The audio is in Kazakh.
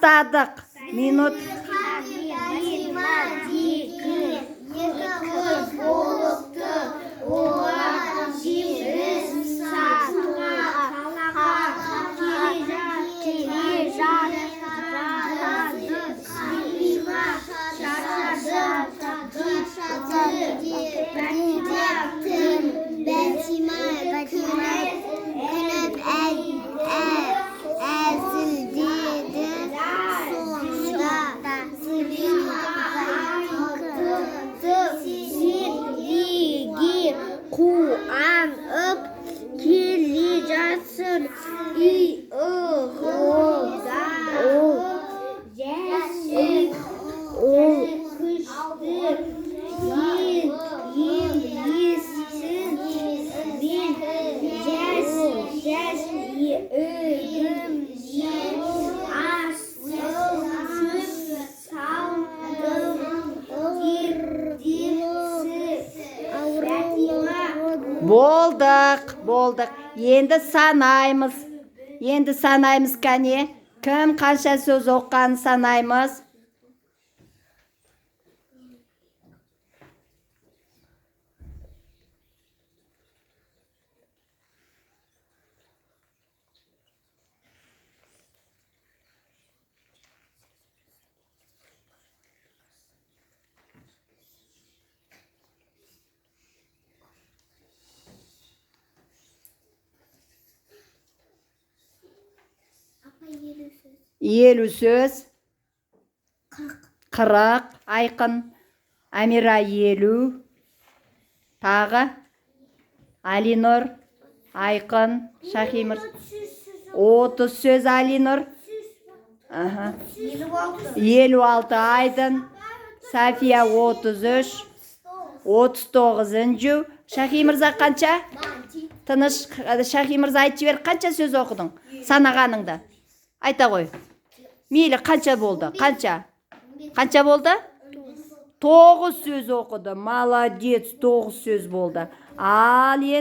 Бастадық. Минут. Kuanıp kilicasın Болдық. Енді санаймыз кәне. Кім қанша сөз оққанын санаймыз. Елу сөз. 40. Айқын. Амира 50. Тағы. Алинұр. Айқын. Шахимір. 30 сөз Алинұр. 56 Айдын. Сафия 33. 39. Шахимірза қанша? Тыныш. Шахимірза айтшы бер, қанша сөз оқыдың? Санағаныңды. Айта қой. Мейлі, қанша болды? Қанша болды? 9 сөз оқыды. Молодец, 9 сөз болды. Ал